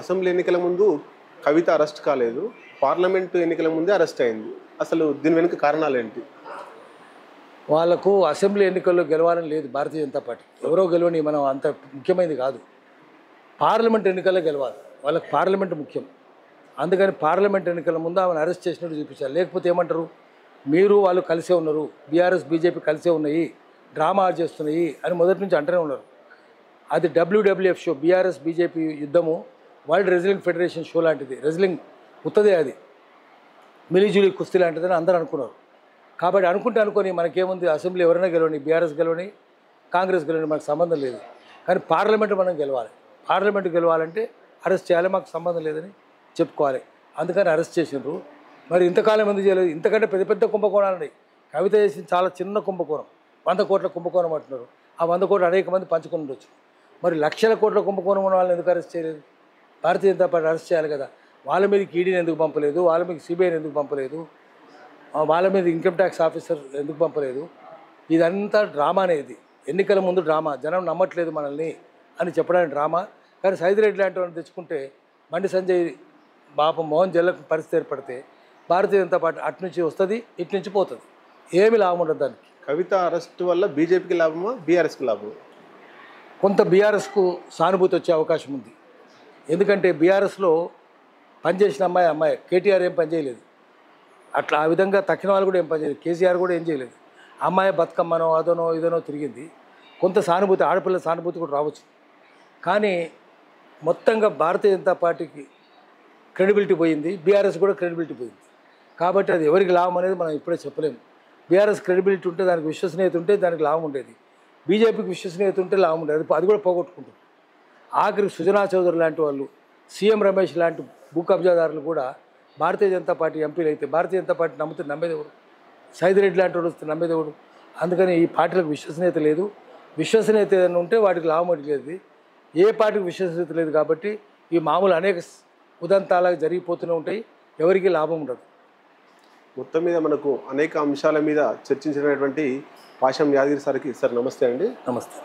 Assembly ఎన్నికల ముందు కవిత arrest కాలేదు, పార్లమెంటు ఎన్నికల ముందే అరెస్ట్ అయింది. అసలు దీని వెనుక కారణాలు ఏంటి? వాళ్ళకు అసెంబ్లీ ఎన్నికల్లో గెలవాలని లేదు భారతీయ జనతా పార్టీ. ఎవరో గెలవని మనం అంత ముఖ్యమైనది కాదు. పార్లమెంట్ ఎన్నికల్లో గెలవాలి. వాళ్ళకి పార్లమెంట్ ముఖ్యం. అందుకని పార్లమెంట్ ఎన్నికల ముందు ఆమెను అరెస్ట్ చేసినట్టు చూపించాలి. లేకపోతే ఏమంటారు, మీరు వాళ్ళు కలిసే ఉన్నారు, బీఆర్ఎస్ బీజేపీ కలిసే ఉన్నాయి, డ్రామా చేస్తున్నాయి అని మొదటి నుంచి అంటూనే ఉన్నారు. అది WWF షో, బీఆర్ఎస్ బీజేపీ యుద్ధము వరల్డ్ రెజ్లింగ్ ఫెడరేషన్ షో లాంటిది. రెజ్లింగ్ ఉత్తదే, అది మిలీజులీ కుస్తీ లాంటిదని అందరూ అనుకున్నారు. కాబట్టి అనుకొని మనకేముంది, అసెంబ్లీ ఎవరైనా గెలవని, బీఆర్ఎస్ గెలవని, కాంగ్రెస్ గెలవని, మనకు సంబంధం లేదు. కానీ పార్లమెంట్ మనం గెలవాలి. పార్లమెంట్ గెలవాలంటే అరెస్ట్ చేయాలి, మాకు సంబంధం లేదని చెప్పుకోవాలి. అందుకని అరెస్ట్ చేసినారు. మరి ఇంతకాలం ఎందుకు చేయలేదు? ఇంతకంటే పెద్ద పెద్ద కుంభకోణాలు ఉన్నాయి. కవిత చేసిన చాలా చిన్న కుంభకోణం, 100 కోట్ల కుంభకోణం అంటున్నారు. ఆ 100 కోట్లు అనేక మంది పంచుకొని ఉండొచ్చు. మరి లక్షల కోట్ల కుంభకోణం ఉన్న వాళ్ళని ఎందుకు అరెస్ట్ చేయలేదు? భారతీయ జనతా పార్టీ అరెస్ట్ చేయాలి కదా. వాళ్ళ మీద ఈడీని ఎందుకు పంపలేదు? వాళ్ళ మీద సిబిఐని ఎందుకు పంపలేదు? వాళ్ళ మీద ఇన్కమ్ ట్యాక్స్ ఆఫీసర్ ఎందుకు పంపలేదు? ఇదంతా డ్రామానే. ఇది ఎన్నికల ముందు డ్రామా. జనం నమ్మట్లేదు మనల్ని అని చెప్పడానికి డ్రామా. కానీ సైదిరెడ్డి లాంటి వాళ్ళని తెచ్చుకుంటే బండి సంజయ్, బాప మోహన్ జల్లకు పరిస్థితి ఏర్పడితే భారతీయ జనతా పార్టీ అటు నుంచి వస్తుంది, ఇటు నుంచి పోతుంది. ఏమి లాభం ఉండదు దానికి. కవిత అరెస్ట్ వల్ల బీజేపీకి లాభమా, బీఆర్ఎస్కి లాభమా? కొంత బీఆర్ఎస్కు సానుభూతి వచ్చే అవకాశం ఉంది. ఎందుకంటే బీఆర్ఎస్లో పనిచేసిన అమ్మాయి కేటీఆర్ ఏం పని చేయలేదు. అట్లా ఆ విధంగా తక్కిన వాళ్ళు కూడా ఏం పని చేయలేదు. కేసీఆర్ కూడా ఏం చేయలేదు. అమ్మాయి బతుకమ్మనో అదనో ఇదనో తిరిగింది. కొంత సానుభూతి, ఆడపిల్ల సానుభూతి కూడా రావచ్చు. కానీ మొత్తంగా భారతీయ జనతా పార్టీకి క్రెడిబిలిటీ పోయింది, బీఆర్ఎస్ కూడా క్రెడిబిలిటీ పోయింది. కాబట్టి అది ఎవరికి లాభం అనేది మనం ఇప్పుడే చెప్పలేము. బీఆర్ఎస్ క్రెడిబిలిటీ ఉంటే, దానికి విశ్వసనీయత ఉంటే దానికి లాభం ఉండేది. బీజేపీకి విశ్వసనీయత ఉంటే లాభం ఉండేది. అది కూడా పోగొట్టుకుంటుంది. ఆఖరి సుజనా చౌదరి లాంటి వాళ్ళు, సీఎం రమేష్ లాంటి భూ కబ్జాదారులు కూడా భారతీయ జనతా పార్టీ ఎంపీలు అయితే భారతీయ జనతా పార్టీ నమ్మేది ఎవరు? సైదిరెడ్డి లాంటి వాడు వస్తే నమ్మేది ఎవడు? అందుకని ఈ పార్టీలకు విశ్వసనీయత లేదు. విశ్వసనీయత ఏదైనా ఉంటే వాటికి లాభం లేదు. ఏ పార్టీకి విశ్వసనీయత లేదు. కాబట్టి ఈ మామూలు అనేక ఉదంతాలకు జరిగిపోతూనే ఉంటాయి. ఎవరికి లాభం ఉండదు. మొత్తం మీద మనకు అనేక అంశాల మీద చర్చించినటువంటి పాషం యాదగిరి సార్కి సార్ నమస్తే అండి. నమస్తే.